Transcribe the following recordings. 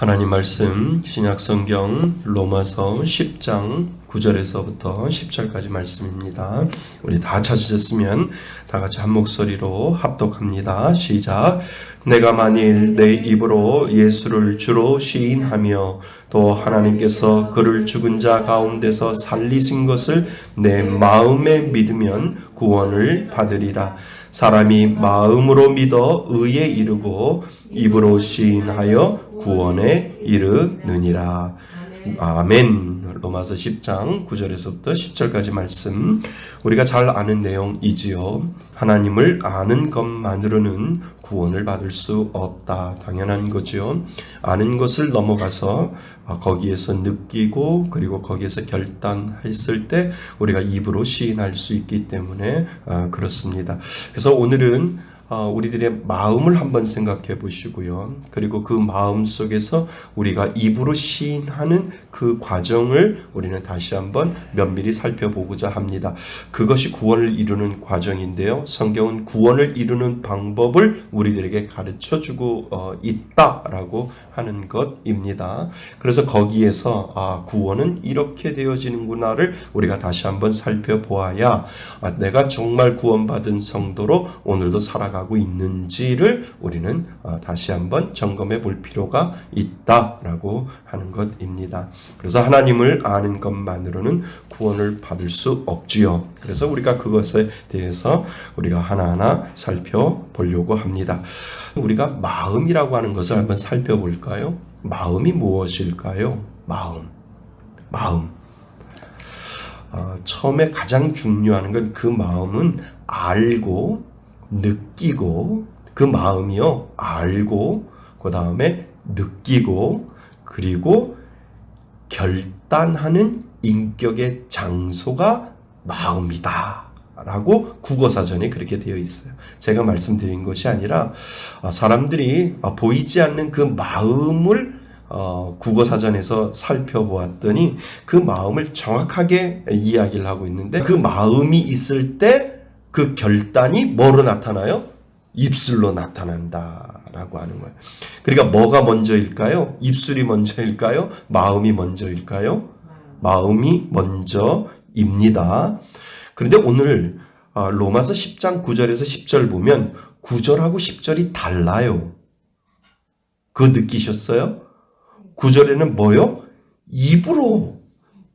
하나님 말씀 신약성경 로마서 10장 9절에서부터 10절까지 말씀입니다. 우리 다 찾으셨으면 다 같이 한 목소리로 합독합니다. 시작. 내가 만일 내 입으로 예수를 주로 시인하며 또 하나님께서 그를 죽은 자 가운데서 살리신 것을 내 마음에 믿으면 구원을 받으리라. 사람이 마음으로 믿어 의에 이르고 입으로 시인하여 구원에 이르느니라. 아멘. 로마서 10장 9절에서부터 10절까지 말씀, 우리가 잘 아는 내용이지요. 하나님을 아는 것만으로는 구원을 받을 수 없다. 당연한 거죠. 아는 것을 넘어가서 거기에서 느끼고 그리고 거기에서 결단했을 때 우리가 입으로 시인할 수 있기 때문에 그렇습니다. 그래서 오늘은 우리들의 마음을 한번 생각해 보시고요. 그리고 그 마음 속에서 우리가 입으로 시인하는 그 과정을 우리는 다시 한번 면밀히 살펴보고자 합니다. 그것이 구원을 이루는 과정인데요. 성경은 구원을 이루는 방법을 우리들에게 가르쳐주고 있다라고 하는 것입니다. 그래서 거기에서 구원은 이렇게 되어지는구나를 우리가 다시 한번 살펴보아야 내가 정말 구원받은 성도로 오늘도 살아가고 있는지를 우리는 다시 한번 점검해 볼 필요가 있다라고 하는 것입니다. 그래서 하나님을 아는 것만으로는 구원을 받을 수 없지요. 그래서 우리가 그것에 대해서 우리가 하나하나 살펴보려고 합니다. 우리가 마음이라고 하는 것을 한번 살펴볼까요? 마음이 무엇일까요? 마음. 처음에 가장 중요한 건 그 마음은 알고 느끼고, 그 마음이요, 알고 그 다음에 느끼고 그리고 결단하는 인격의 장소가 마음이다 라고 국어사전에 그렇게 되어 있어요. 제가 말씀드린 것이 아니라 사람들이 보이지 않는 그 마음을 국어사전에서 살펴보았더니 그 마음을 정확하게 이야기를 하고 있는데, 그 마음이 있을 때 그 결단이 뭐로 나타나요? 입술로 나타난다라고 하는 거예요. 그러니까 뭐가 먼저일까요? 입술이 먼저일까요? 마음이 먼저일까요? 마음이 먼저입니다. 그런데 오늘 로마서 10장 9절에서 10절 보면 9절하고 10절이 달라요. 그거 느끼셨어요? 9절에는 뭐요?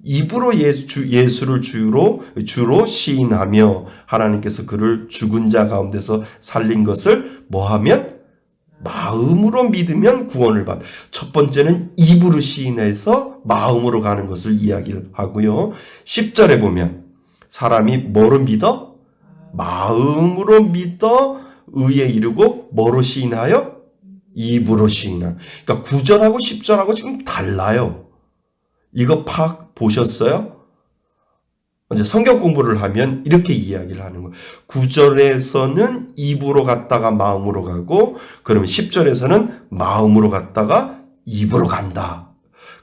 입으로 예수를 주로 시인하며 하나님께서 그를 죽은 자 가운데서 살린 것을 뭐하면? 마음으로 믿으면 구원을 받아. 첫 번째는 입으로 시인해서 마음으로 가는 것을 이야기를 하고요. 10절에 보면 사람이 뭐로 믿어? 마음으로 믿어 의에 이르고 뭐로 시인하여? 입으로 시인하여. 그러니까 9절하고 10절하고 지금 달라요. 이거 보셨어요? 이제 성경 공부를 하면 이렇게 이야기를 하는 거예요. 9절에서는 입으로 갔다가 마음으로 가고, 그러면 10절에서는 마음으로 갔다가 입으로 간다.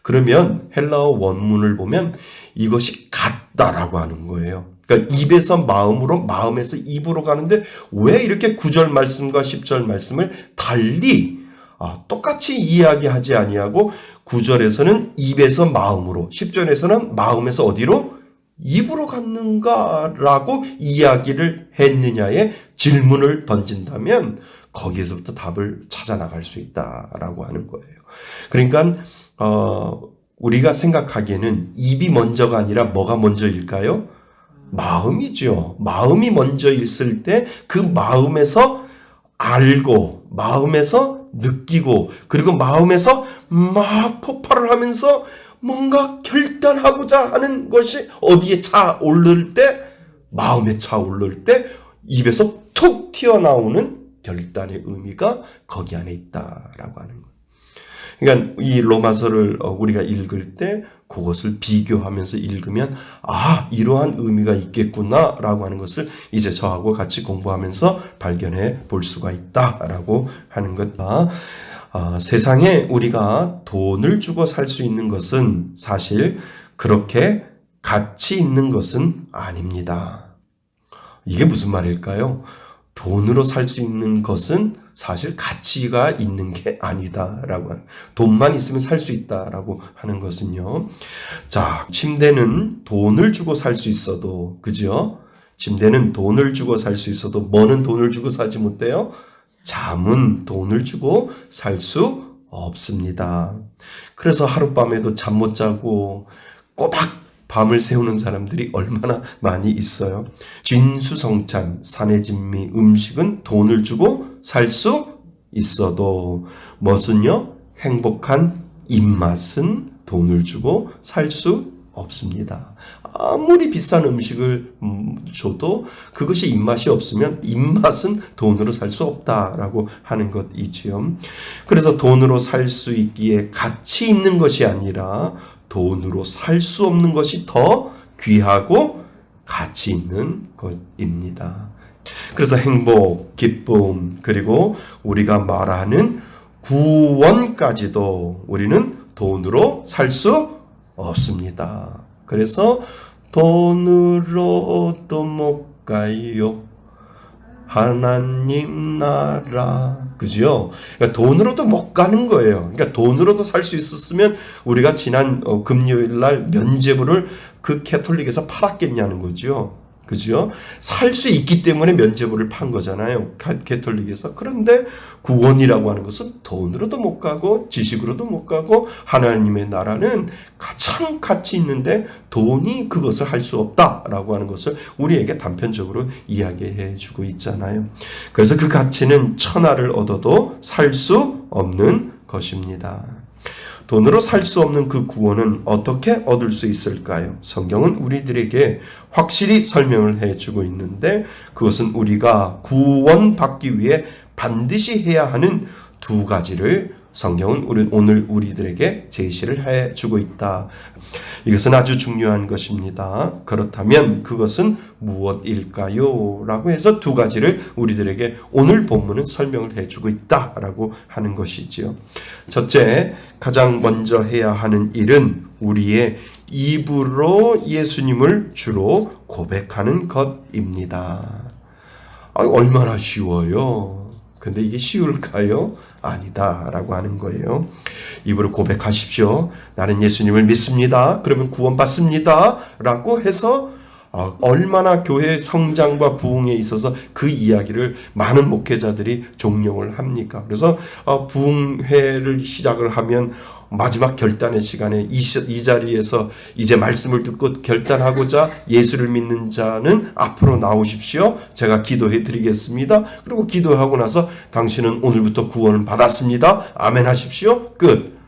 그러면 헬라어 원문을 보면 이것이 같다라고 하는 거예요. 그러니까 입에서 마음으로, 마음에서 입으로 가는데 왜 이렇게 9절 말씀과 10절 말씀을 달리 똑같이 이야기하지 아니하고 9절에서는 입에서 마음으로, 10절에서는 마음에서 어디로? 입으로 갔는가라고 이야기를 했느냐에 질문을 던진다면 거기에서부터 답을 찾아 나갈 수 있다라고 하는 거예요. 그러니까 우리가 생각하기에는 입이 먼저가 아니라 뭐가 먼저일까요? 마음이죠. 마음이 먼저 있을 때 그 마음에서 알고, 마음에서 느끼고, 그리고 마음에서 막 폭발을 하면서 뭔가 결단하고자 하는 것이 어디에 차오를 때? 마음에 차오를 때 입에서 툭 튀어나오는 결단의 의미가 거기 안에 있다라고 하는 거예요. 그러니까 이 로마서를 우리가 읽을 때 그것을 비교하면서 읽으면 이러한 의미가 있겠구나라고 하는 것을 이제 저하고 같이 공부하면서 발견해 볼 수가 있다라고 하는 것다. 세상에 우리가 돈을 주고 살 수 있는 것은 사실 그렇게 가치 있는 것은 아닙니다. 이게 무슨 말일까요? 돈으로 살 수 있는 것은 사실 가치가 있는 게 아니다라고 하는, 돈만 있으면 살 수 있다라고 하는 것은요. 자, 침대는 돈을 주고 살 수 있어도, 그죠? 침대는 돈을 주고 살 수 있어도 뭐는 돈을 주고 사지 못해요? 잠은 돈을 주고 살 수 없습니다. 그래서 하룻밤에도 잠 못 자고 꼬박 밤을 새우는 사람들이 얼마나 많이 있어요. 진수성찬, 사내진미, 음식은 돈을 주고 살 수 있어도 무엇은요? 행복한 입맛은 돈을 주고 살 수 없습니다. 아무리 비싼 음식을 줘도 그것이 입맛이 없으면 입맛은 돈으로 살 수 없다라고 하는 것이지요. 그래서 돈으로 살 수 있기에 가치 있는 것이 아니라 돈으로 살 수 없는 것이 더 귀하고 가치 있는 것입니다. 그래서 행복, 기쁨, 그리고 우리가 말하는 구원까지도 우리는 돈으로 살 수 없습니다. 그래서 돈으로도 못 가요. 하나님 나라. 그죠? 그러니까 돈으로도 못 가는 거예요. 그러니까 돈으로도 살 수 있었으면 우리가 지난 금요일 날 면죄부를 그 캐톨릭에서 팔았겠냐는 거죠. 그죠? 살 수 있기 때문에 면죄부를 판 거잖아요. 캐톨릭에서. 그런데 구원이라고 하는 것은 돈으로도 못 가고 지식으로도 못 가고 하나님의 나라는 가장 가치 있는데 돈이 그것을 할 수 없다라고 하는 것을 우리에게 단편적으로 이야기해 주고 있잖아요. 그래서 그 가치는 천하를 얻어도 살 수 없는 것입니다. 돈으로 살 수 없는 그 구원은 어떻게 얻을 수 있을까요? 성경은 우리들에게 확실히 설명을 해주고 있는데 그것은 우리가 구원받기 위해 반드시 해야 하는 두 가지를 성경은 오늘 우리들에게 제시를 해주고 있다. 이것은 아주 중요한 것입니다. 그렇다면 그것은 무엇일까요? 라고 해서 두 가지를 우리들에게 오늘 본문은 설명을 해주고 있다라고 하는 것이지요. 첫째, 가장 먼저 해야 하는 일은 우리의 입으로 예수님을 주로 고백하는 것입니다. 얼마나 쉬워요. 근데 이게 쉬울까요? 아니다라고 하는 거예요. 입으로 고백하십시오. 나는 예수님을 믿습니다. 그러면 구원받습니다. 라고 해서 얼마나 교회 성장과 부흥에 있어서 그 이야기를 많은 목회자들이 종용을 합니까? 그래서 부흥회를 시작을 하면 마지막 결단의 시간에 이 자리에서 이제 말씀을 듣고 결단하고자 예수를 믿는 자는 앞으로 나오십시오. 제가 기도해 드리겠습니다. 그리고 기도하고 나서 당신은 오늘부터 구원을 받았습니다. 아멘 하십시오. 끝.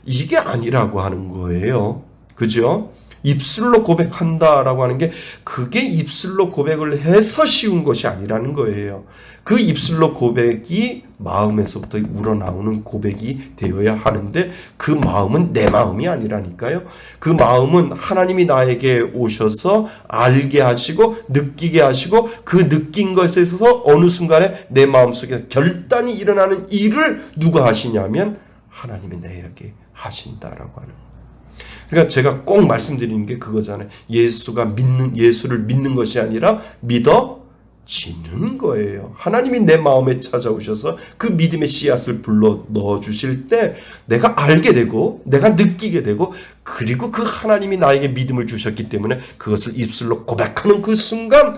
이게 아니라고 하는 거예요. 그죠? 입술로 고백한다라고 하는 게 그게 입술로 고백을 해서 쉬운 것이 아니라는 거예요. 그 입술로 고백이 마음에서부터 우러나오는 고백이 되어야 하는데 그 마음은 내 마음이 아니라니까요. 그 마음은 하나님이 나에게 오셔서 알게 하시고 느끼게 하시고 그 느낀 것에 있어서 어느 순간에 내 마음속에 결단이 일어나는 일을 누가 하시냐면 하나님이 내게 하신다라고 하는 거예요. 그러니까 제가 꼭 말씀드리는 게 그거잖아요. 예수를 믿는 것이 아니라 믿어지는 거예요. 하나님이 내 마음에 찾아오셔서 그 믿음의 씨앗을 불러 넣어주실 때 내가 알게 되고 내가 느끼게 되고 그리고 그 하나님이 나에게 믿음을 주셨기 때문에 그것을 입술로 고백하는 그 순간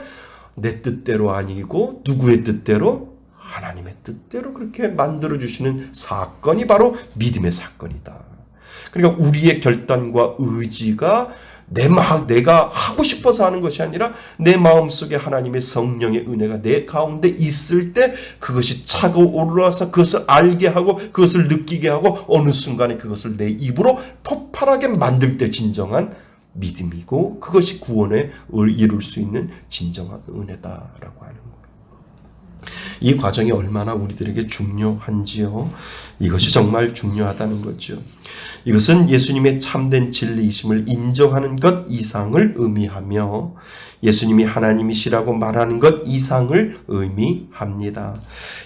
내 뜻대로 아니고 누구의 뜻대로? 하나님의 뜻대로 그렇게 만들어주시는 사건이 바로 믿음의 사건이다. 그러니까 우리의 결단과 의지가 내가 하고 싶어서 하는 것이 아니라 내 마음속에 하나님의 성령의 은혜가 내 가운데 있을 때 그것이 차고 올라와서 그것을 알게 하고 그것을 느끼게 하고 어느 순간에 그것을 내 입으로 폭발하게 만들 때 진정한 믿음이고 그것이 구원에 이룰 수 있는 진정한 은혜다라고 하는 거예요. 이 과정이 얼마나 우리들에게 중요한지요. 이것이 정말 중요하다는 거죠. 이것은 예수님의 참된 진리이심을 인정하는 것 이상을 의미하며 예수님이 하나님이시라고 말하는 것 이상을 의미합니다.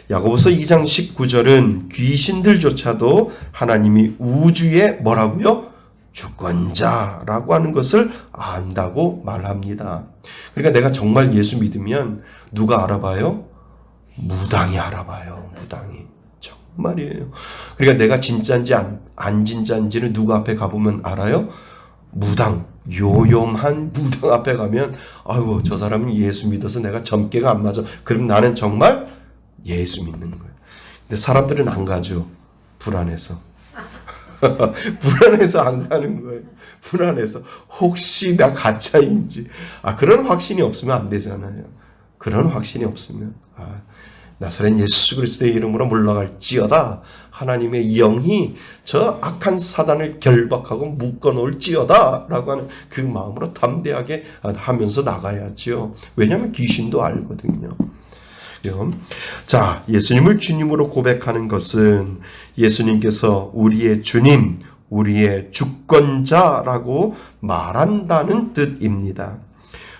야고보서 2장 19절은 귀신들조차도 하나님이 우주의 뭐라고요? 주권자라고 하는 것을 안다고 말합니다. 그러니까 내가 정말 예수 믿으면 누가 알아봐요? 무당이 알아봐요. 무당이. 정말이에요. 그러니까 내가 진짜인지 안 진짜인지는 누구 앞에 가보면 알아요? 무당, 요염한 무당 앞에 가면 아이고 저 사람은 예수 믿어서 내가 점괘가 안 맞아. 그럼 나는 정말 예수 믿는 거예요. 근데 사람들은 안 가죠. 불안해서. 불안해서 안 가는 거예요. 불안해서 혹시 나 가짜인지. 그런 확신이 없으면 안 되잖아요. 그런 확신이 없으면 나사렛 예수 그리스도의 이름으로 물러갈지어다. 하나님의 영이 저 악한 사단을 결박하고 묶어놓을지어다 라고 하는 그 마음으로 담대하게 하면서 나가야죠. 왜냐하면 귀신도 알거든요. 자, 예수님을 주님으로 고백하는 것은 예수님께서 우리의 주님, 우리의 주권자라고 말한다는 뜻입니다.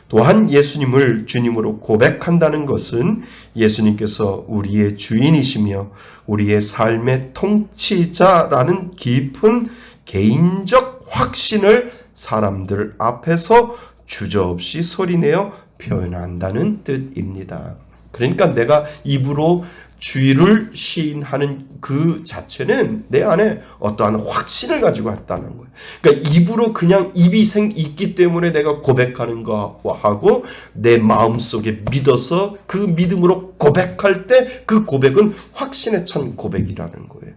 또한 예수님을 주님으로 고백한다는 것은 예수님께서 우리의 주인이시며 우리의 삶의 통치자라는 깊은 개인적 확신을 사람들 앞에서 주저없이 소리내어 표현한다는 뜻입니다. 그러니까 내가 입으로 주의를 시인하는 그 자체는 내 안에 어떠한 확신을 가지고 왔다는 거예요. 그러니까 입으로 그냥 입이 있기 때문에 내가 고백하는 거하고 내 마음속에 믿어서 그 믿음으로 고백할 때 그 고백은 확신에 찬 고백이라는 거예요.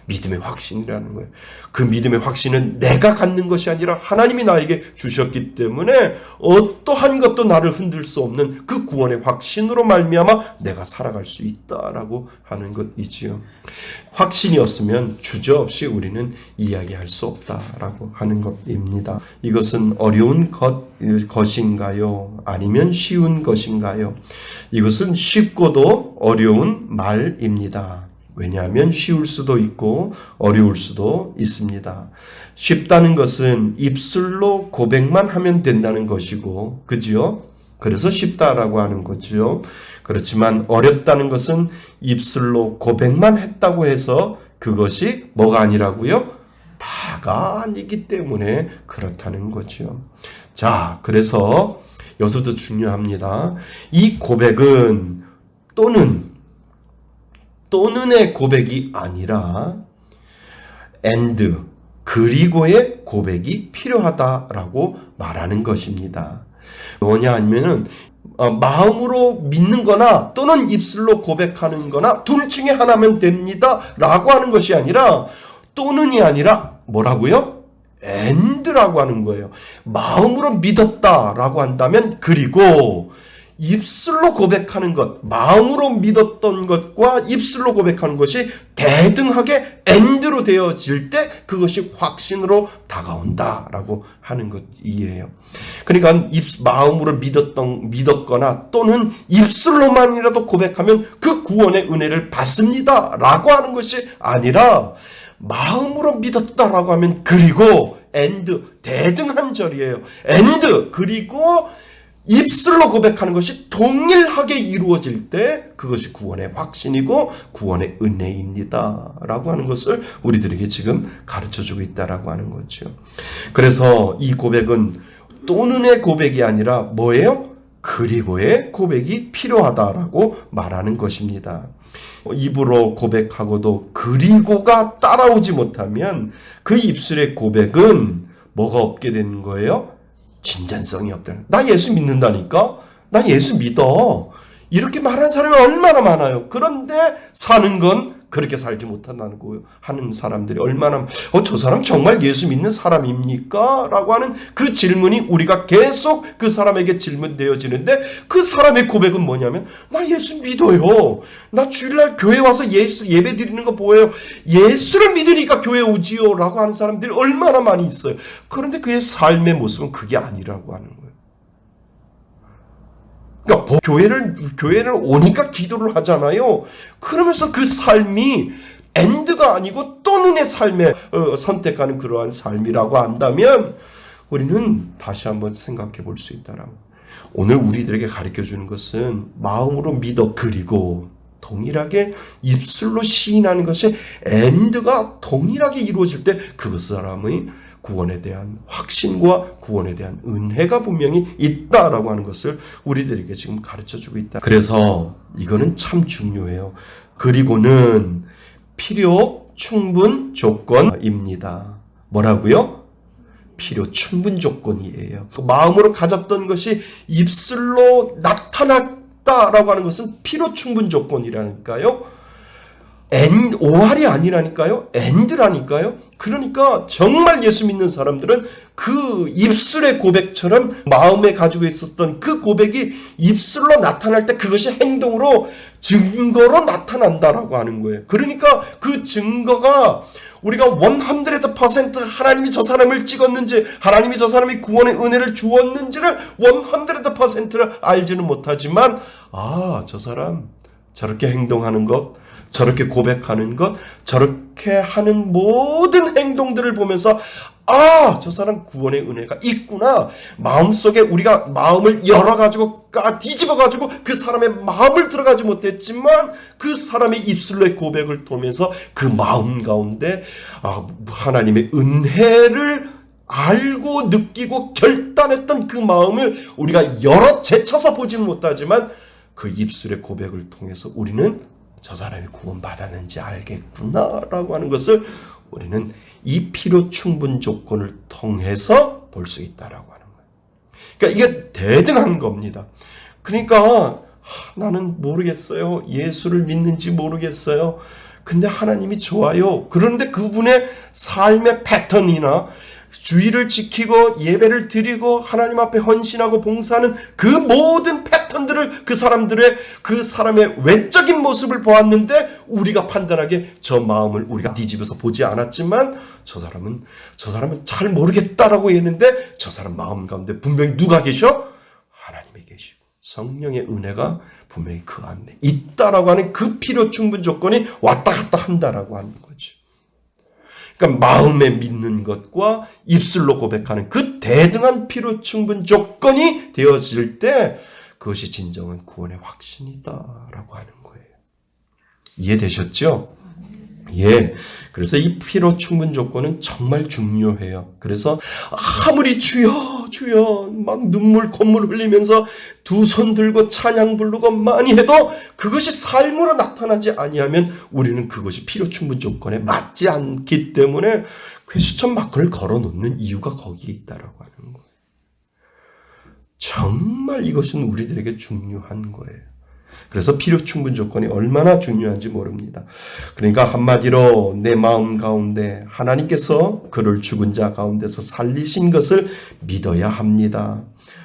믿음의 확신이라는 거예요. 그 믿음의 확신은 내가 갖는 것이 아니라 하나님이 나에게 주셨기 때문에 어떠한 것도 나를 흔들 수 없는 그 구원의 확신으로 말미암아 내가 살아갈 수 있다라고 하는 것이지요. 확신이 없으면 주저없이 우리는 이야기할 수 없다라고 하는 것입니다. 이것은 어려운 것인가요? 아니면 쉬운 것인가요? 이것은 쉽고도 어려운 말입니다. 왜냐하면 쉬울 수도 있고 어려울 수도 있습니다. 쉽다는 것은 입술로 고백만 하면 된다는 것이고, 그지요? 그래서 쉽다라고 하는 거죠. 그렇지만 어렵다는 것은 입술로 고백만 했다고 해서 그것이 뭐가 아니라고요? 다가 아니기 때문에 그렇다는 거죠. 자, 그래서 여기서도 중요합니다. 이 고백은 또는의 고백이 아니라 and 그리고의 고백이 필요하다라고 말하는 것입니다. 뭐냐 하면은 마음으로 믿는 거나 또는 입술로 고백하는 거나 둘 중에 하나면 됩니다 라고 하는 것이 아니라 또는이 아니라 뭐라고요? and라고 하는 거예요. 마음으로 믿었다라고 한다면 그리고 입술로 고백하는 것, 마음으로 믿었던 것과 입술로 고백하는 것이 대등하게 and로 되어질 때 그것이 확신으로 다가온다라고 하는 것이에요. 그러니까 마음으로 믿었거나 또는 입술로만이라도 고백하면 그 구원의 은혜를 받습니다라고 하는 것이 아니라 마음으로 믿었다라고 하면 그리고 and 대등한 절이에요. and 그리고 입술로 고백하는 것이 동일하게 이루어질 때 그것이 구원의 확신이고 구원의 은혜입니다 라고 하는 것을 우리들에게 지금 가르쳐주고 있다라고 하는 거죠. 그래서 이 고백은 또는의 고백이 아니라 뭐예요? 그리고의 고백이 필요하다라고 말하는 것입니다. 입으로 고백하고도 그리고가 따라오지 못하면 그 입술의 고백은 뭐가 없게 되는 거예요? 진전성이 없다는. 나 예수 믿는다니까? 나 예수 믿어. 이렇게 말하는 사람이 얼마나 많아요. 그런데 사는 건 그렇게 살지 못한다는 거예요. 하는 사람들이 얼마나 저 사람 정말 예수 믿는 사람입니까? 라고 하는 그 질문이 우리가 계속 그 사람에게 질문되어지는데 그 사람의 고백은 뭐냐면 나 예수 믿어요. 나 주일날 교회 와서 예수 예배 드리는 거 보여요. 예수를 믿으니까 교회 오지요 라고 하는 사람들이 얼마나 많이 있어요. 그런데 그의 삶의 모습은 그게 아니라고 하는 거예요. 그러니까 교회를 오니까 기도를 하잖아요. 그러면서 그 삶이 and가 아니고 또는의 삶에 선택하는 그러한 삶이라고 한다면 우리는 다시 한번 생각해 볼 수 있다라고. 오늘 우리들에게 가르쳐 주는 것은 마음으로 믿어 그리고 동일하게 입술로 시인하는 것이 and가 동일하게 이루어질 때 그 사람의 구원에 대한 확신과 구원에 대한 은혜가 분명히 있다라고 하는 것을 우리들에게 지금 가르쳐주고 있다. 그래서 이거는 참 중요해요. 그리고는 필요 충분 조건입니다. 뭐라고요? 필요 충분 조건이에요. 그 마음으로 가졌던 것이 입술로 나타났다라고 하는 것은 필요 충분 조건이라니까요. OR이 아니라니까요. AND라니까요. 그러니까 정말 예수 믿는 사람들은 그 입술의 고백처럼 마음에 가지고 있었던 그 고백이 입술로 나타날 때 그것이 행동으로 증거로 나타난다라고 하는 거예요. 그러니까 그 증거가 우리가 100% 하나님이 저 사람을 찍었는지 하나님이 저 사람이 구원의 은혜를 주었는지를 100%를 알지는 못하지만 저 사람 저렇게 행동하는 것, 저렇게 고백하는 것, 저렇게 하는 모든 행동들을 보면서 저 사람 구원의 은혜가 있구나. 마음속에 우리가 마음을 열어가지고 뒤집어가지고 그 사람의 마음을 들어가지 못했지만 그 사람의 입술로의 고백을 통해서 그 마음 가운데 하나님의 은혜를 알고 느끼고 결단했던 그 마음을 우리가 열어 제쳐서 보지는 못하지만 그 입술의 고백을 통해서 우리는 저 사람이 구원받았는지 알겠구나라고 하는 것을 우리는 이 필요 충분 조건을 통해서 볼 수 있다라고 하는 거예요. 그러니까 이게 대등한 겁니다. 그러니까 나는 모르겠어요. 예수를 믿는지 모르겠어요. 근데 하나님이 좋아요. 그런데 그분의 삶의 패턴이나 주의를 지키고 예배를 드리고 하나님 앞에 헌신하고 봉사하는 그 모든 패턴들을 그 사람의 외적인 모습을 보았는데 우리가 판단하기에 저 마음을 우리가 뒤집어서 보지 않았지만 저 사람은 잘 모르겠다라고 했는데 저 사람 마음 가운데 분명히 누가 계셔? 하나님이 계시고 성령의 은혜가 분명히 그 안에 있다라고 하는 그 필요 충분 조건이 왔다 갔다 한다라고 하는 거죠. 그러니까 마음에 믿는 것과 입술로 고백하는 그 대등한 필요 충분 조건이 되어질 때 그것이 진정한 구원의 확신이다라고 하는 거예요. 이해되셨죠? 예. 그래서 이 필요 충분 조건은 정말 중요해요. 그래서 아무리 주여 막 눈물 콧물 흘리면서 두 손 들고 찬양 부르고 많이 해도 그것이 삶으로 나타나지 아니하면 우리는 그것이 필요 충분 조건에 맞지 않기 때문에 퀘스천 마크를 걸어놓는 이유가 거기에 있다라고 하는 거예요. 정말 이것은 우리들에게 중요한 거예요. 그래서 필요 충분 조건이 얼마나 중요한지 모릅니다. 그러니까 한마디로 내 마음 가운데 하나님께서 그를 죽은 자 가운데서 살리신 것을 믿어야 합니다.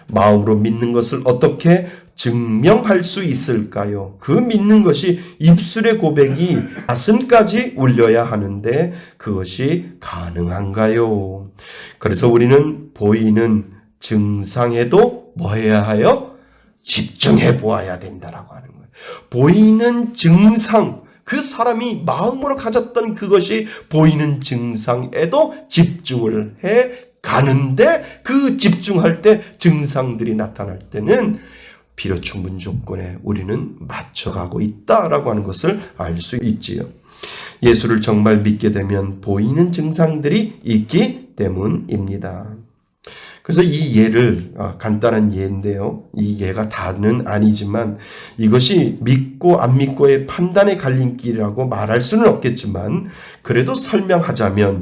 마음으로 믿는 것을 어떻게 증명할 수 있을까요? 그 믿는 것이 입술의 고백이 가슴까지 울려야 하는데 그것이 가능한가요? 그래서 우리는 보이는 증상에도 뭐 해야 하여? 집중해 보아야 된다라고 하는 거예요. 보이는 증상, 그 사람이 마음으로 가졌던 그것이 보이는 증상에도 집중을 해 가는데 그 집중할 때 증상들이 나타날 때는 필요 충분 조건에 우리는 맞춰가고 있다라고 하는 것을 알 수 있지요. 예수를 정말 믿게 되면 보이는 증상들이 있기 때문입니다. 그래서 이 예를 간단한 예인데요. 이 예가 다는 아니지만 이것이 믿고 안 믿고의 판단의 갈림길이라고 말할 수는 없겠지만 그래도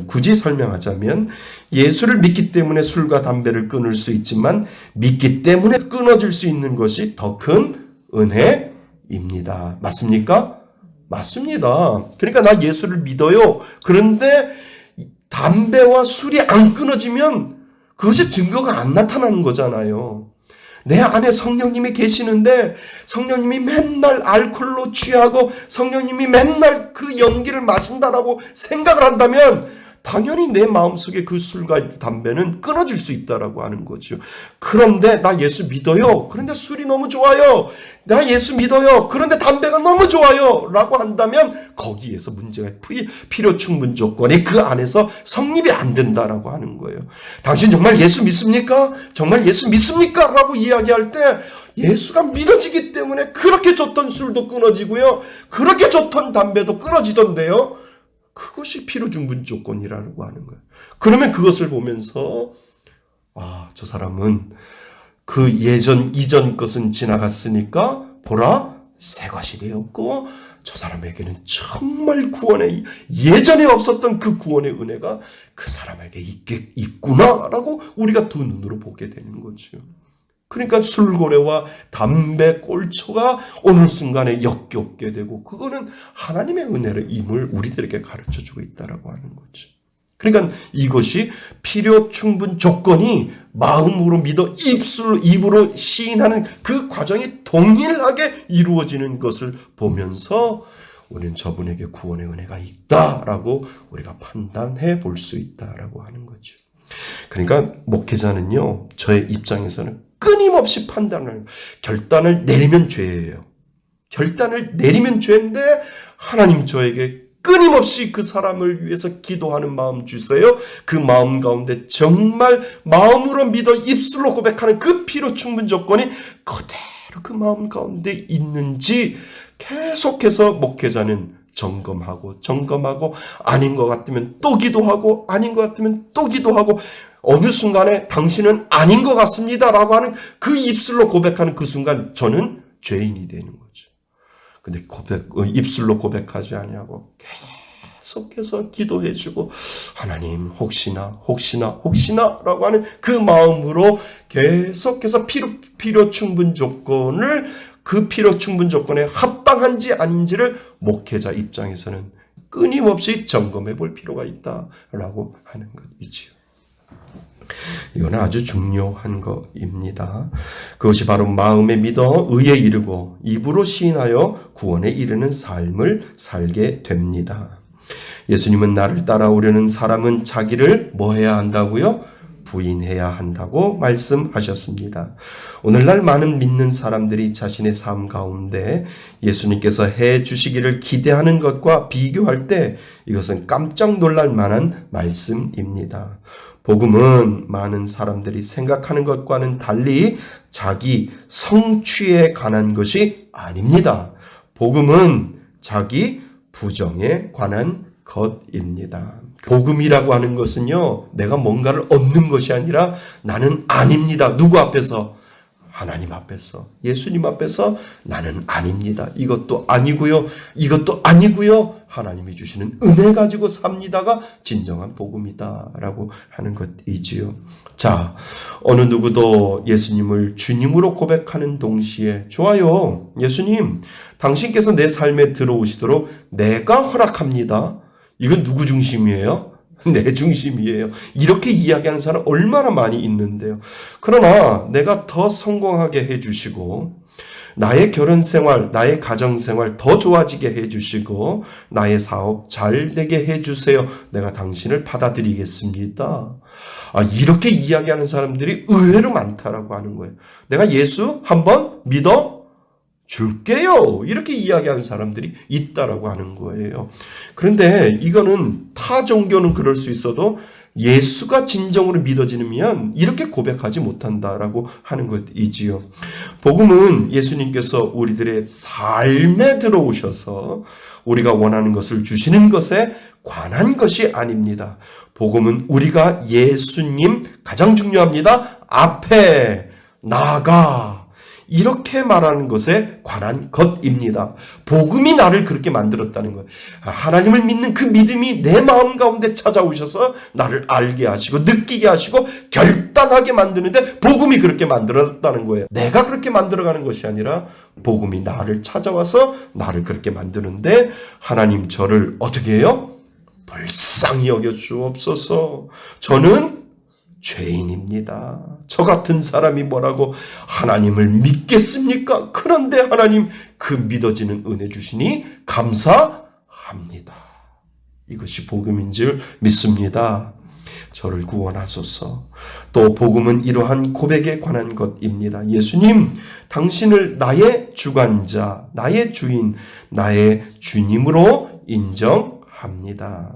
굳이 설명하자면 예수를 믿기 때문에 술과 담배를 끊을 수 있지만 믿기 때문에 끊어질 수 있는 것이 더 큰 은혜입니다. 맞습니까? 맞습니다. 그러니까 나 예수를 믿어요. 그런데 담배와 술이 안 끊어지면 그것이 증거가 안 나타나는 거잖아요. 내 안에 성령님이 계시는데 성령님이 맨날 알코올로 취하고 성령님이 맨날 그 연기를 마신다라고 생각을 한다면 당연히 내 마음속에 그 술과 담배는 끊어질 수 있다라고 하는 거죠. 그런데 나 예수 믿어요. 그런데 술이 너무 좋아요. 나 예수 믿어요. 그런데 담배가 너무 좋아요. 라고 한다면 거기에서 문제가 필요 충분 조건이 그 안에서 성립이 안 된다라고 하는 거예요. 당신 정말 예수 믿습니까? 정말 예수 믿습니까? 라고 이야기할 때 예수가 믿어지기 때문에 그렇게 좋던 술도 끊어지고요. 그렇게 좋던 담배도 끊어지던데요. 그것이 필요 충분 조건이라고 하는 거예요. 그러면 그것을 보면서 저 사람은 그 이전 것은 지나갔으니까 보라 새 것이 되었고 저 사람에게는 정말 구원의 예전에 없었던 그 구원의 은혜가 그 사람에게 있구나라고 우리가 두 눈으로 보게 되는 거죠. 그러니까 술고래와 담배 꼴초가 어느 순간에 역겹게 되고 그거는 하나님의 은혜를 임을 우리들에게 가르쳐주고 있다라고 하는 거죠. 그러니까 이것이 필요 충분 조건이 마음으로 믿어 입으로 시인하는 그 과정이 동일하게 이루어지는 것을 보면서 우리는 저분에게 구원의 은혜가 있다라고 우리가 판단해 볼 수 있다라고 하는 거죠. 그러니까 목회자는요, 저의 입장에서는 끊임없이 결단을 내리면 죄예요. 결단을 내리면 죄인데 하나님 저에게 끊임없이 그 사람을 위해서 기도하는 마음 주세요. 그 마음 가운데 정말 마음으로 믿어 입술로 고백하는 그 필요 충분 조건이 그대로 그 마음 가운데 있는지 계속해서 목회자는 점검하고 아닌 것 같으면 또 기도하고 아닌 것 같으면 또 기도하고 어느 순간에 당신은 아닌 것 같습니다라고 하는 그 입술로 고백하는 그 순간 저는 죄인이 되는 거죠. 근데 입술로 고백하지 아니하고 계속해서 기도해주고 하나님 혹시나라고 하는 그 마음으로 계속해서 필요 충분 조건을 그 필요 충분 조건에 합당한지 아닌지를 목회자 입장에서는 끊임없이 점검해 볼 필요가 있다라고 하는 것이지요. 이거는 아주 중요한 것입니다. 그것이 바로 마음에 믿어 의에 이르고 입으로 시인하여 구원에 이르는 삶을 살게 됩니다. 예수님은 나를 따라오려는 사람은 자기를 뭐 해야 한다고요? 부인해야 한다고 말씀하셨습니다. 오늘날 많은 믿는 사람들이 자신의 삶 가운데 예수님께서 해 주시기를 기대하는 것과 비교할 때 이것은 깜짝 놀랄 만한 말씀입니다. 복음은 많은 사람들이 생각하는 것과는 달리 자기 성취에 관한 것이 아닙니다. 복음은 자기 부정에 관한 것입니다. 복음이라고 하는 것은요, 내가 뭔가를 얻는 것이 아니라 나는 아닙니다. 누구 앞에서? 하나님 앞에서, 예수님 앞에서 나는 아닙니다. 이것도 아니고요. 하나님이 주시는 은혜 가지고 삽니다가 진정한 복음이다라고 하는 것이지요. 자, 어느 누구도 예수님을 주님으로 고백하는 동시에 좋아요. 예수님, 당신께서 내 삶에 들어오시도록 내가 허락합니다. 이건 누구 중심이에요? 내 중심이에요. 이렇게 이야기하는 사람 얼마나 많이 있는데요. 그러나 내가 더 성공하게 해주시고 나의 결혼생활, 나의 가정생활 더 좋아지게 해주시고 나의 사업 잘 되게 해주세요. 내가 당신을 받아들이겠습니다. 이렇게 이야기하는 사람들이 의외로 많다라고 하는 거예요. 내가 예수 한번 믿어 줄게요. 이렇게 이야기하는 사람들이 있다라고 하는 거예요. 그런데 이거는 타 종교는 그럴 수 있어도 예수가 진정으로 믿어지면 이렇게 고백하지 못한다라고 하는 것이지요. 복음은 예수님께서 우리들의 삶에 들어오셔서 우리가 원하는 것을 주시는 것에 관한 것이 아닙니다. 복음은 우리가 예수님, 가장 중요합니다, 앞에 나아가 이렇게 말하는 것에 관한 것입니다. 복음이 나를 그렇게 만들었다는 거예요. 하나님을 믿는 그 믿음이 내 마음 가운데 찾아오셔서 나를 알게 하시고 느끼게 하시고 결단하게 만드는데 복음이 그렇게 만들었다는 거예요. 내가 그렇게 만들어가는 것이 아니라 복음이 나를 찾아와서 나를 그렇게 만드는데 하나님 저를 어떻게 해요? 불쌍히 여겨 주옵소서. 저는 죄인입니다. 저 같은 사람이 뭐라고 하나님을 믿겠습니까? 그런데 하나님 그 믿어지는 은혜 주시니 감사합니다. 이것이 복음인 줄 믿습니다. 저를 구원하소서. 또 복음은 이러한 고백에 관한 것입니다. 예수님, 당신을 나의 주관자, 나의 주인, 나의 주님으로 인정합니다.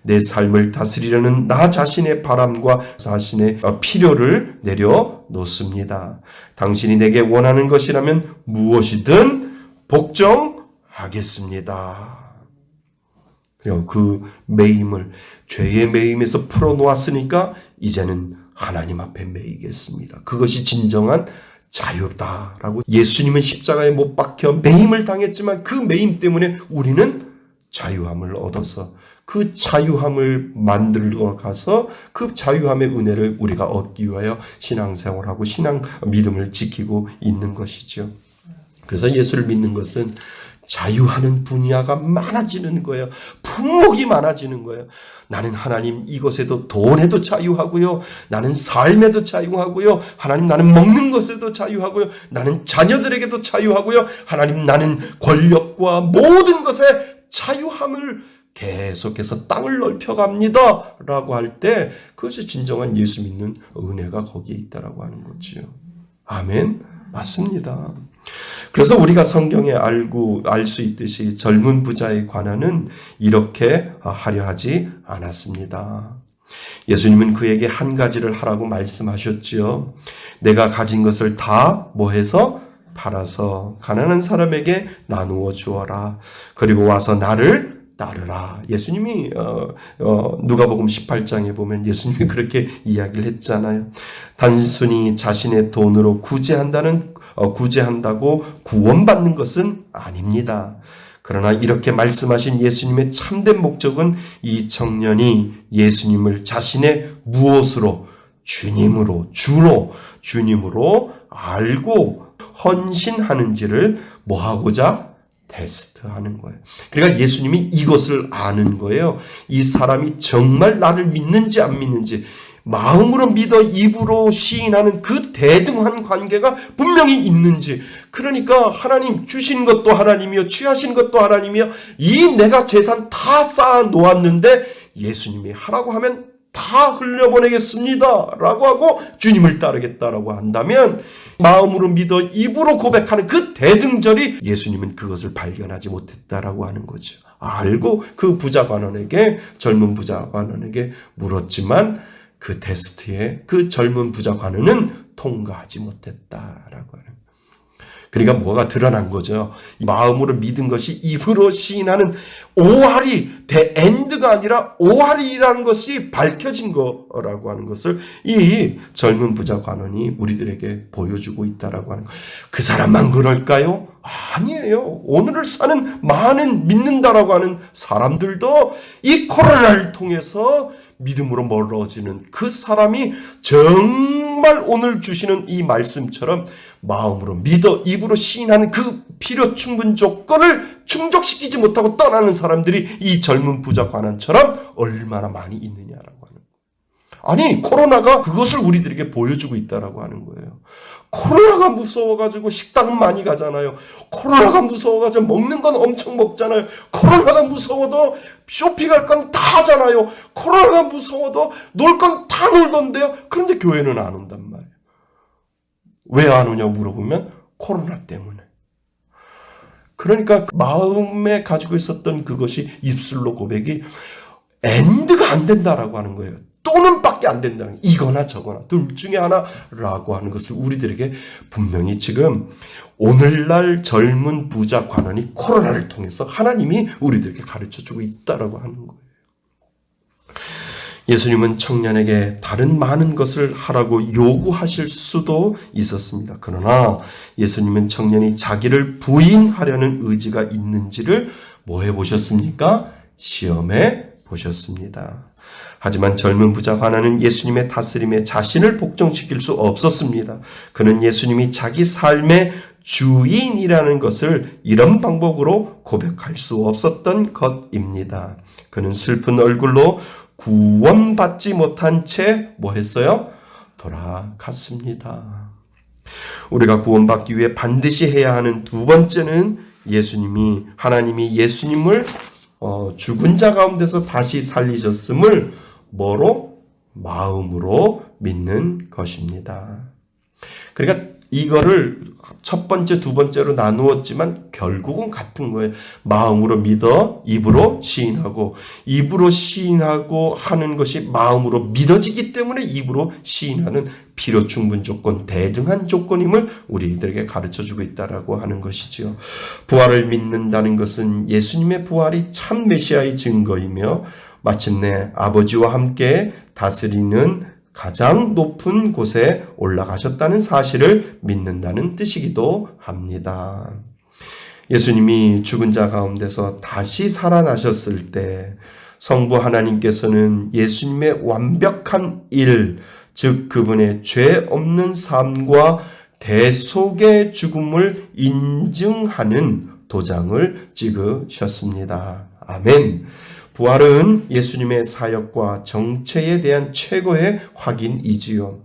내 삶을 다스리려는 나 자신의 바람과 자신의 필요를 내려놓습니다. 당신이 내게 원하는 것이라면 무엇이든 복종하겠습니다. 그리고 그 매임을 죄의 매임에서 풀어놓았으니까 이제는 하나님 앞에 매이겠습니다. 그것이 진정한 자유다라고. 예수님은 십자가에 못 박혀 매임을 당했지만 그 매임 때문에 우리는 자유함을 얻어서 그 자유함을 만들어 가서 그 자유함의 은혜를 우리가 얻기 위하여 신앙생활하고 믿음을 지키고 있는 것이죠. 그래서 예수를 믿는 것은 자유하는 분야가 많아지는 거예요. 품목이 많아지는 거예요. 나는 하나님 이것에도 돈에도 자유하고요. 나는 삶에도 자유하고요. 하나님 나는 먹는 것에도 자유하고요. 나는 자녀들에게도 자유하고요. 하나님 나는 권력과 모든 것에 자유함을 계속해서 땅을 넓혀갑니다 라고 할 때 그것이 진정한 예수 믿는 은혜가 거기에 있다라고 하는 거죠. 아멘. 맞습니다. 그래서 우리가 성경에 알 수 있듯이 젊은 부자의 관원은 이렇게 하려 하지 않았습니다. 예수님은 그에게 한 가지를 하라고 말씀하셨지요. 내가 가진 것을 다 뭐해서 팔아서 가난한 사람에게 나누어 주어라. 그리고 와서 나를 따르라. 예수님이 누가복음 18장에 보면 예수님이 그렇게 이야기를 했잖아요. 단순히 자신의 돈으로 구제한다고 구원받는 것은 아닙니다. 그러나 이렇게 말씀하신 예수님의 참된 목적은 이 청년이 예수님을 자신의 무엇으로? 주님으로 알고 헌신하는지를 뭐하고자? 테스트하는 거예요. 그러니까 예수님이 이것을 아는 거예요. 이 사람이 정말 나를 믿는지 안 믿는지, 마음으로 믿어 입으로 시인하는 그 대등한 관계가 분명히 있는지. 그러니까 하나님 주신 것도 하나님이요, 취하신 것도 하나님이요, 이 내가 재산 다 쌓아 놓았는데 예수님이 하라고 하면 다 흘려보내겠습니다 라고 하고 주님을 따르겠다라고 한다면, 마음으로 믿어 입으로 고백하는 그 대등절이 예수님은 그것을 발견하지 못했다라고 하는 거죠. 알고 그 젊은 부자 관원에게 물었지만 그 테스트에 그 젊은 부자 관원은 통과하지 못했다라고 하는. 그러니까 뭐가 드러난 거죠. 마음으로 믿은 것이 입으로 시인하는 오할이 엔드가 아니라 오할이라는 것이 밝혀진 거라고 하는 것을 이 젊은 부자 관원이 우리들에게 보여주고 있다라고 하는 거예요. 그 사람만 그럴까요? 아니에요. 오늘을 사는 많은 믿는다라고 하는 사람들도 이 코로나를 통해서 믿음으로 멀어지는 그 사람이 정말 오늘 주시는 이 말씀처럼 마음으로 믿어 입으로 시인하는 그 필요 충분 조건을 충족시키지 못하고 떠나는 사람들이 이 젊은 부자 관원처럼 얼마나 많이 있느냐라고 하는 거예요. 아니, 코로나가 그것을 우리들에게 보여주고 있다라고 하는 거예요. 코로나가 무서워가지고 식당 많이 가잖아요. 코로나가 무서워가지고 먹는 건 엄청 먹잖아요. 코로나가 무서워도 쇼핑할 건 다 하잖아요. 코로나가 무서워도 놀 건 다 놀던데요. 그런데 교회는 안 온단 말이에요. 왜 안 오냐고 물어보면 코로나 때문에. 그러니까 마음에 가지고 있었던 그것이 입술로 고백이 엔드가 안 된다라고 하는 거예요. 또는 밖에 안 된다는 거예요. 이거나 저거나 둘 중에 하나라고 하는 것을 우리들에게 분명히 지금 오늘날 젊은 부자 관원이 코로나를 통해서 하나님이 우리들에게 가르쳐주고 있다라고 하는 거예요. 예수님은 청년에게 다른 많은 것을 하라고 요구하실 수도 있었습니다. 그러나 예수님은 청년이 자기를 부인하려는 의지가 있는지를 뭐 해보셨습니까? 시험해 보셨습니다. 하지만 젊은 부자 관원은 예수님의 다스림에 자신을 복종시킬 수 없었습니다. 그는 예수님이 자기 삶의 주인이라는 것을 이런 방법으로 고백할 수 없었던 것입니다. 그는 슬픈 얼굴로 구원받지 못한 채 뭐 했어요? 돌아갔습니다. 우리가 구원받기 위해 반드시 해야 하는 두 번째는 하나님이 예수님을 죽은 자 가운데서 다시 살리셨음을 뭐로? 마음으로 믿는 것입니다. 그러니까 이거를 첫 번째, 두 번째로 나누었지만 결국은 같은 거예요. 마음으로 믿어 입으로 시인하고, 입으로 시인하고 하는 것이 마음으로 믿어지기 때문에 입으로 시인하는 필요 충분 조건, 대등한 조건임을 우리들에게 가르쳐주고 있다라고 하는 것이지요. 부활을 믿는다는 것은 예수님의 부활이 참 메시아의 증거이며 마침내 아버지와 함께 다스리는 가장 높은 곳에 올라가셨다는 사실을 믿는다는 뜻이기도 합니다. 예수님이 죽은 자 가운데서 다시 살아나셨을 때 성부 하나님께서는 예수님의 완벽한 일, 즉 그분의 죄 없는 삶과 대속의 죽음을 인증하는 도장을 찍으셨습니다. 아멘. 부활은 예수님의 사역과 정체에 대한 최고의 확인이지요.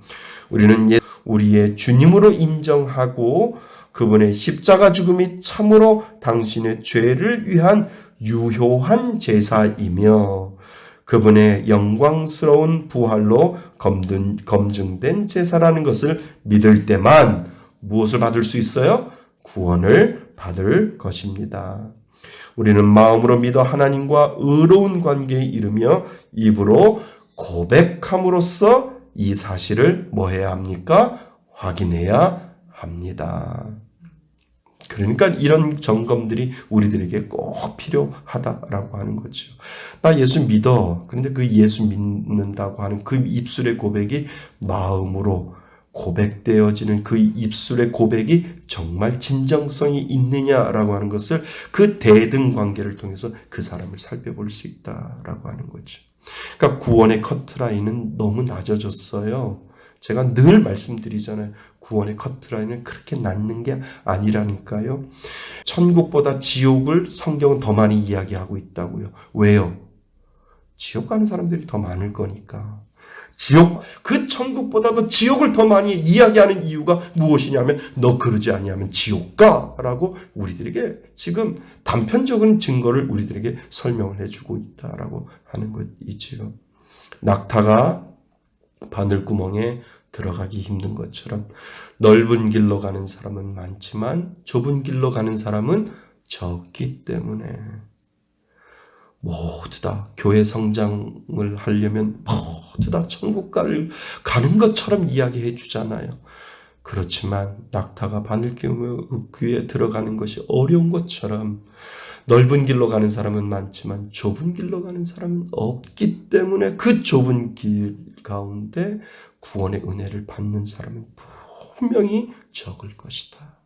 우리는 우리의 주님으로 인정하고 그분의 십자가 죽음이 참으로 당신의 죄를 위한 유효한 제사이며 그분의 영광스러운 부활로 검증된 제사라는 것을 믿을 때만 무엇을 받을 수 있어요? 구원을 받을 것입니다. 우리는 마음으로 믿어 하나님과 의로운 관계에 이르며 입으로 고백함으로써 이 사실을 뭐 해야 합니까? 확인해야 합니다. 그러니까 이런 점검들이 우리들에게 꼭 필요하다라고 하는 거죠. 나 예수 믿어. 그런데 그 예수 믿는다고 하는 그 입술의 고백이 마음으로 고백되어지는 그 입술의 고백이 정말 진정성이 있느냐라고 하는 것을 그 대등 관계를 통해서 그 사람을 살펴볼 수 있다라고 하는 거죠. 그러니까 구원의 커트라인은 너무 낮아졌어요. 제가 늘 말씀드리잖아요. 구원의 커트라인은 그렇게 낮는 게 아니라니까요. 천국보다 지옥을 성경은 더 많이 이야기하고 있다고요. 왜요? 지옥 가는 사람들이 더 많을 거니까. 그 천국보다도 지옥을 더 많이 이야기하는 이유가 무엇이냐면 너 그러지 아니하면 지옥 가라고 우리들에게 지금 단편적인 증거를 우리들에게 설명을 해주고 있다라고 하는 것이지요. 낙타가 바늘구멍에 들어가기 힘든 것처럼 넓은 길로 가는 사람은 많지만 좁은 길로 가는 사람은 적기 때문에 모두 다 교회 성장을 하려면 모두 다 천국 가는 것처럼 이야기해 주잖아요. 그렇지만 낙타가 바늘귀에 들어가는 것이 어려운 것처럼 넓은 길로 가는 사람은 많지만 좁은 길로 가는 사람은 없기 때문에 그 좁은 길 가운데 구원의 은혜를 받는 사람은 분명히 적을 것이다.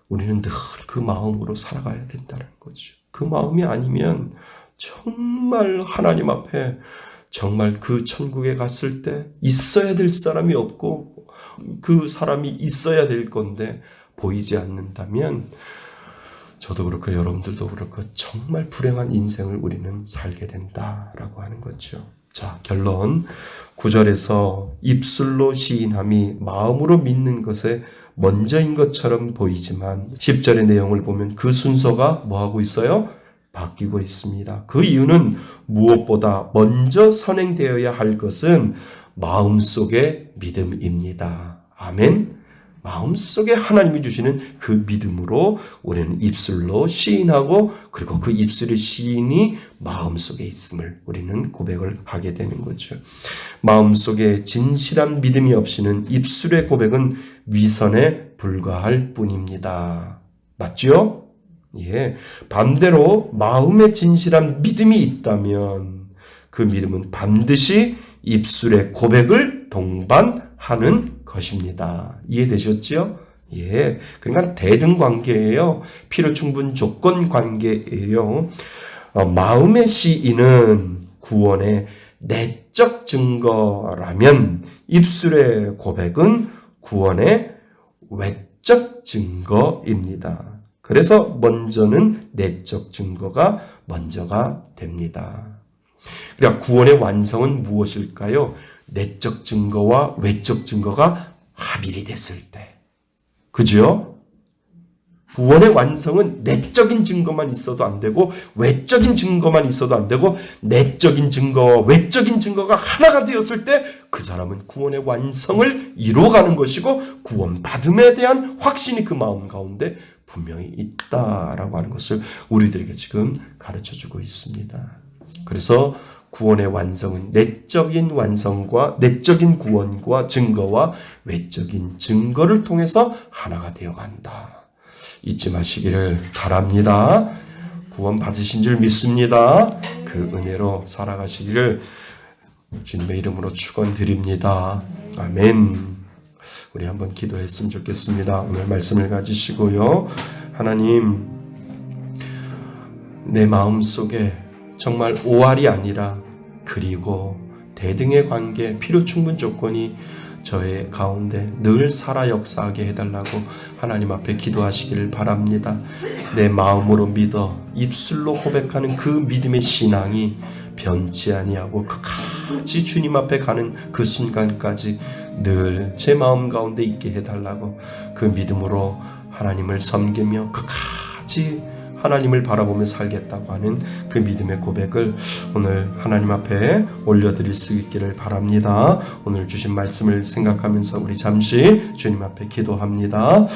우리는 늘 그 마음으로 살아가야 된다는 거죠. 그 마음이 아니면 정말 하나님 앞에 정말 그 천국에 갔을 때 있어야 될 사람이 없고 그 사람이 있어야 될 건데 보이지 않는다면 저도 그렇고 여러분들도 그렇고 정말 불행한 인생을 우리는 살게 된다라고 하는 거죠. 자, 결론 9절에서 입술로 시인함이 마음으로 믿는 것에 먼저인 것처럼 보이지만 10절의 내용을 보면 그 순서가 뭐하고 있어요? 바뀌고 있습니다. 그 이유는 무엇보다 먼저 선행되어야 할 것은 마음속의 믿음입니다. 아멘. 마음속에 하나님이 주시는 그 믿음으로 우리는 입술로 시인하고 그리고 그 입술의 시인이 마음속에 있음을 우리는 고백을 하게 되는 거죠. 마음속에 진실한 믿음이 없이는 입술의 고백은 위선에 불과할 뿐입니다. 맞죠? 예. 반대로 마음에 진실한 믿음이 있다면 그 믿음은 반드시 입술의 고백을 동반하는 것입니다. 이해되셨죠? 예. 그러니까 대등 관계예요. 필요 충분 조건 관계예요. 마음의 시인은 구원의 내적 증거라면 입술의 고백은 구원의 외적 증거입니다. 그래서 먼저는 내적 증거가 먼저가 됩니다. 그러니까 구원의 완성은 무엇일까요? 내적 증거와 외적 증거가 합일이 됐을 때. 그죠? 구원의 완성은 내적인 증거만 있어도 안 되고 외적인 증거만 있어도 안 되고 내적인 증거와 외적인 증거가 하나가 되었을 때 그 사람은 구원의 완성을 이뤄가는 것이고 구원받음에 대한 확신이 그 마음 가운데 분명히 있다라고 하는 것을 우리들에게 지금 가르쳐주고 있습니다. 그래서 구원의 완성은 내적인 완성과 내적인 구원과 증거와 외적인 증거를 통해서 하나가 되어간다. 잊지 마시기를 바랍니다. 구원 받으신 줄 믿습니다. 그 은혜로 살아가시기를 주님의 이름으로 축원드립니다. 아멘. 우리 한번 기도했으면 좋겠습니다. 오늘 말씀을 가지시고요. 하나님, 내 마음속에 정말 오할이 아니라 그리고 대등의 관계, 필요 충분 조건이 저의 가운데 늘 살아 역사하게 해달라고 하나님 앞에 기도하시기를 바랍니다. 내 마음으로 믿어 입술로 고백하는 그 믿음의 신앙이 변치 아니하고 끝까지 주님 앞에 가는 그 순간까지 늘 제 마음 가운데 있게 해달라고 그 믿음으로 하나님을 섬기며 끝까지 하나님을 바라보며 살겠다고 하는 그 믿음의 고백을 오늘 하나님 앞에 올려드릴 수 있기를 바랍니다. 오늘 주신 말씀을 생각하면서 우리 잠시 주님 앞에 기도합니다.